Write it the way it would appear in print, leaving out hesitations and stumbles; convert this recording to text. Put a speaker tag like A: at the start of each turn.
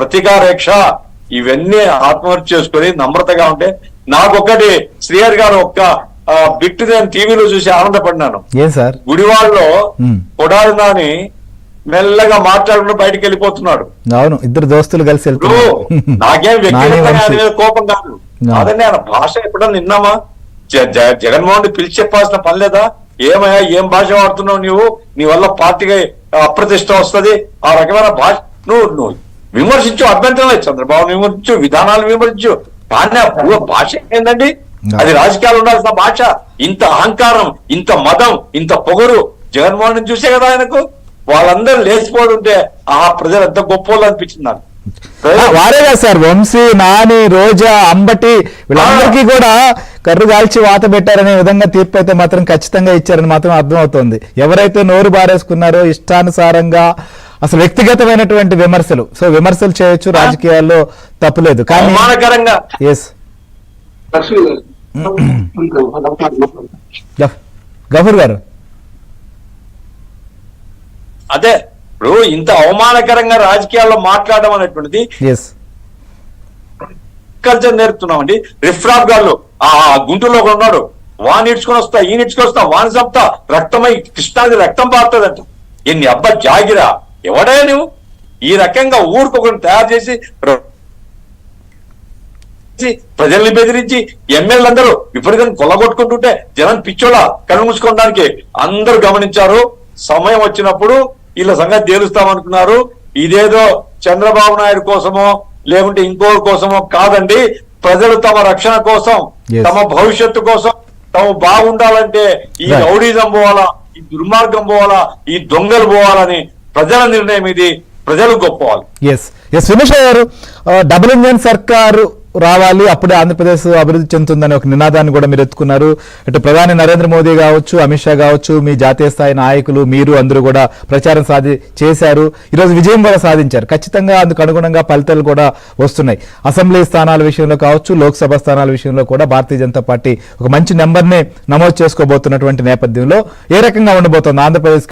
A: ప్రతీకారేక్ష ఇవన్నీ ఆత్మహత్య చేసుకుని నమ్రతగా ఉంటే నాకొక్కటి శ్రీహరి గారు ఒక్క బిట్ నేను టీవీలో చూసి ఆనందపడినాను.
B: సార్
A: గుడివాడలో కొడాలి నాని మెల్లగా మాట్లాడుకుంటూ బయటకు వెళ్ళిపోతున్నాడు.
B: అవును, ఇద్దరు దోస్తులు కలిసి వెళ్తున్నారు.
A: నాకేం వ్యక్తిగతంగా ఆయన మీద కోపం కాదు, అదన్నీ ఆయన భాష ఎప్పుడన్నా విన్నామా? జగన్మోహన్ రెడ్డి పిలిచి చెప్పాల్సిన పని లేదా? ఏమయ్యా ఏం భాష వాడుతున్నావు నువ్వు? నీ వల్ల పార్టీకి అప్రతిష్ట వస్తుంది. ఆ రకమైన భాష నువ్వు విమర్శించు, అభ్యంతరం లేదు. చంద్రబాబు విమర్శించు, విధానాలు విమర్శించు, కానీ ఆ భాష ఏంటండి? అది రాజకీయాలు ఉండాల్సిన భాష. ఇంత అహంకారం, ఇంత మదం, ఇంత పొగరు జగన్మోహన్ రెడ్డి చూసే కదా ఆయనకు. వాళ్ళందరూ లేచిపోతుంటే ఆ ప్రజలు ఎంత గొప్ప అనిపించింది నాకు.
B: వారే కదా సార్, వంశీ, నాని, రోజా, అంబటి వీళ్ళందరికీ కూడా కర్రు కాల్చి వాత పెట్టారనే విధంగా తీర్పు అయితే మాత్రం ఖచ్చితంగా ఇచ్చారని మాత్రం అర్థమవుతోంది. ఎవరైతే నోరు బారేసుకున్నారో ఇష్టానుసారంగా అసలు వ్యక్తిగతమైనటువంటి విమర్శలు, సో విమర్శలు చేయొచ్చు, రాజకీయాల్లో తప్పులేదు. కానీ ఎస్ గఫూర్ గారు,
A: అదే ఇప్పుడు ఇంత అవమానకరంగా రాజకీయాల్లో మాట్లాడడం అనేటువంటిది కల్చర్ నేర్పుతున్నామండి. రిఫ్రాఫ్ గారు ఆ గుంటూరులో ఒక ఉన్నాడు, వాని ఇడ్చుకొని వస్తా, ఈయన ఇడ్చుకొని వస్తా, వాని చంపుతా, రక్తమై కృష్ణాది రక్తం పారుతుందంట. ఎన్ని అబ్బా జాగిరా, ఎవడే నువ్వు? ఈ రకంగా ఊరికొకరిని తయారు చేసి ప్రజల్ని బెదిరించి ఎమ్మెల్యేలందరూ విపరీతంగా కొల్లగొట్టుకుంటుంటే జనం పిచ్చోళ్ళ కళ్ళు మూసుకోవడానికి అందరూ గమనించారు. సమయం వచ్చినప్పుడు వీళ్ళ సంగతి తేలుస్తామనుకున్నారు. ఇదేదో చంద్రబాబు నాయుడు కోసమో లేకుంటే ఇంకోరి కోసమో కాదండి. ప్రజలు తమ రక్షణ కోసం, తమ భవిష్యత్తు కోసం, తాము బాగుండాలంటే ఈ రౌడీజం పోవాలా, ఈ దుర్మార్గం పోవాలా, ఈ దొంగలు పోవాలని ప్రజల నిర్ణయం. ఇది ప్రజలు గొప్పవాలి.
B: విమర్శ గారు, డబుల్ ఇంజన్ సర్కారు రావాలి, అప్పుడే ఆంధ్రప్రదేశ్ అభివృద్ధి చెందుతుందని ఒక నినాదాన్ని కూడా మీరు ఎత్తుకున్నారు. ఇటు ప్రధాని నరేంద్ర మోదీ కావచ్చు, అమిత్ షా కావచ్చు, మీ జాతీయ స్థాయి నాయకులు మీరు అందరూ కూడా ప్రచారం చేశారు. ఈరోజు విజయం కూడా సాధించారు. ఖచ్చితంగా అందుకు అనుగుణంగా ఫలితాలు కూడా వస్తున్నాయి. అసెంబ్లీ స్థానాల విషయంలో కావచ్చు, లోక్సభ స్థానాల విషయంలో కూడా భారతీయ జనతా పార్టీ ఒక మంచి నెంబర్ని నమోదు చేసుకోబోతున్నటువంటి నేపథ్యంలో ఏ రకంగా ఉండబోతోంది ఆంధ్రప్రదేశ్